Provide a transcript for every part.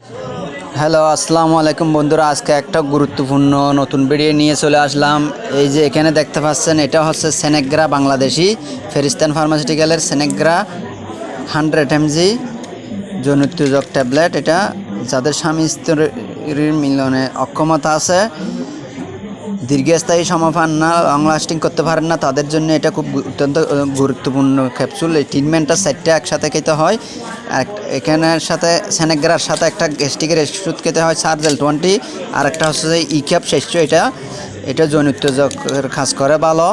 Hello, আসসালামু আলাইকুম বন্ধুরা। আজকে একটা গুরুত্বপূর্ণ নতুন ভিডিও নিয়ে চলে আসলাম। এই যে এখানে দেখতে পাচ্ছেন, এটা হচ্ছে সেনেগ্রা বাংলাদেশি ফেরিস্তান ফার্মাসিউটিক্যালের সেনেগ্রা 100 mg জনিত্যোজক ট্যাবলেট। এটা যাদের স্বামী স্ত্রীর মিলনে অক্ষমতা আছে, দীর্ঘস্থায়ী সমাধান না, লং লাস্টিং করতে পারেন না, তাদের জন্য এটা খুব অত্যন্ত গুরুত্বপূর্ণ ক্যাপসুল। এই ট্রিটমেন্টটা 4টা একসাথে খেতে হয়। এখানের সাথে সেনেগ্রার সাথে একটা গ্যাস্ট্রিকের ওষুধ খেতে হয় সার্জেল 20, আর একটা হচ্ছে যে ইক্যাপ 600। এটা জনিত্যোজকের কাজ করে ভালো,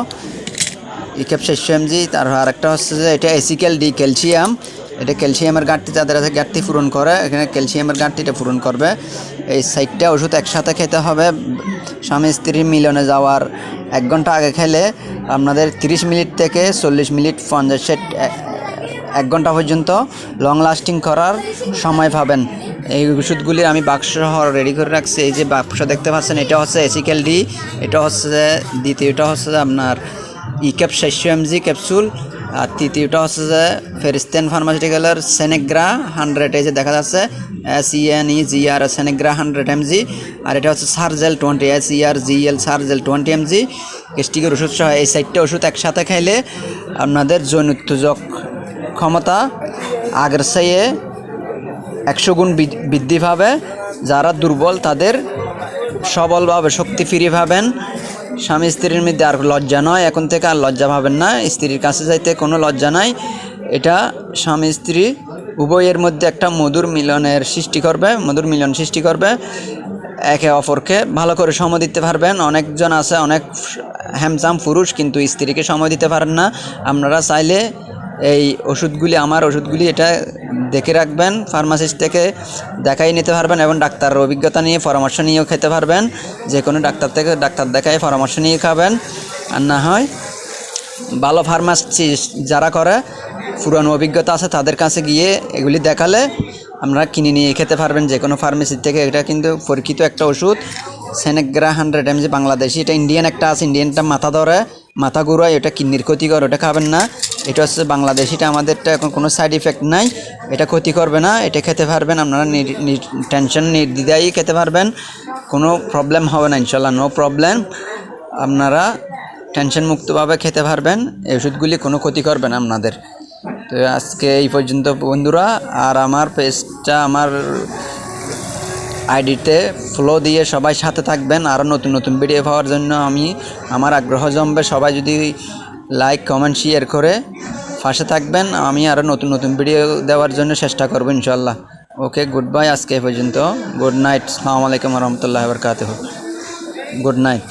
ইক্যাপ 600 mg। তারপর আরেকটা হচ্ছে যে এটা এসিক্যাল ডি ক্যালসিয়াম। এটা ক্যালসিয়ামের ঘাটতি, যাদের আছে ঘাটতি পূরণ করে, এখানে ক্যালসিয়ামের ঘাটতিটা পূরণ করবে। এই 4টা ওষুধ একসাথে খেতে হবে। স্বামী স্ত্রীর মিলনে যাওয়ার 1 ঘন্টা আগে খেলে আপনাদের 30 মিনিট থেকে 40 মিনিট 1 ঘন্টা পর্যন্ত লং লাস্টিং করার সময় পাবেন। এই ওষুধগুলি আমি বাক্স রেডি করে রাখছি। এই যে বাক্স দেখতে পাচ্ছেন, এটা হচ্ছে এসিক্যাল ডি, এটা হচ্ছে দ্বিতীয়টা হচ্ছে আপনার ইক্যাপ 600 mg ক্যাপসুল, আর তৃতীয়টা হচ্ছে যে ফেরিস্তান ফার্মাসিউটিক্যালের সেনেগ্রা 100। এই যে দেখা যাচ্ছে SENEGR সেনেগ্রা 100 mg। আর এটা হচ্ছে সার্জেল 20, SERGL সার্জেল 20 mg গ্যাস্ট্রিকের ওষুধ সহ। এই 4টা ওষুধ একসাথে খাইলে আপনাদের জনিত্যোজক ক্ষমতা আগের চেয়ে 100 গুণ বৃদ্ধি পাবে। যারা দুর্বল তাদের সবলভাবে শক্তি ফিরে পাবেন। স্বামী স্ত্রীর মধ্যে আর লজ্জা নয়, এখন থেকে আর লজ্জা পাবেন না, স্ত্রীর কাছে যাইতে কোনো লজ্জা নাই। এটা স্বামী স্ত্রী উভয়ের মধ্যে একটা মধুর মিলন সৃষ্টি করবে। একে অপরকে ভালো করে সময় দিতে পারবেন। অনেকজন আছে, অনেক হ্যান্ডসাম পুরুষ, কিন্তু স্ত্রীকে সময় দিতে পারেন না। আপনারা চাইলে এই ওষুধগুলি, আমার ওষুধগুলি, এটা দেখে রাখবেন, ফার্মাসিস্ট থেকে দেখাই নিতে পারবেন, এবং ডাক্তারের অভিজ্ঞতা নিয়ে পরামর্শ নিয়েও খেতে পারবেন। যে কোনো ডাক্তার দেখাই পরামর্শ নিয়ে খাবেন। আর না হয় ভালো ফার্মাসিস্ট যারা করে, পুরানো অভিজ্ঞতা আছে, তাদের কাছে গিয়ে এগুলি দেখালে আপনারা কিনে নিয়ে খেতে পারবেন যে কোনো ফার্মেসি থেকে। এটা কিন্তু পরীক্ষিত একটা ওষুধ, সেনেগ্রা 100 mg বাংলাদেশি। এটা ইন্ডিয়ান একটা আছে, ইন্ডিয়ানটা মাথা ঘুরায়, এটা কিডনির ক্ষতিকর, ওটা খাবেন না। এটা হচ্ছে বাংলাদেশিটা, আমাদেরটা এখন কোনো সাইড ইফেক্ট নাই, এটা ক্ষতি করবে না, এটা খেতে পারবেন আপনারা টেনশন নির্দ্বিধায় খেতে পারবেন, কোনো প্রবলেম হবে না ইনশাল্লাহ, নো প্রবলেম। আপনারা টেনশন মুক্তভাবে খেতে পারবেন, এই ওষুধগুলি কোনো ক্ষতি করবে না আপনাদের। তো আজকে এই পর্যন্ত বন্ধুরা। আর আমার পেজটা, আমার আইডিতে ফলো দিয়ে সবাই সাথে থাকবেন। আরও নতুন নতুন ভিডিও পাওয়ার জন্য আমার আগ্রহ জমবে। সবাই যদি লাইক, কমেন্ট, শেয়ার করে পাশে থাকবেন, আমি আরও নতুন নতুন ভিডিও দেওয়ার জন্য চেষ্টা করব ইনশাল্লাহ। ওকে, গুড বাই। আজকে এই পর্যন্ত। Good night. আসসালামু আলাইকুম রহমতুল্লাহি ওয়া বারাকাতুহু। Good night.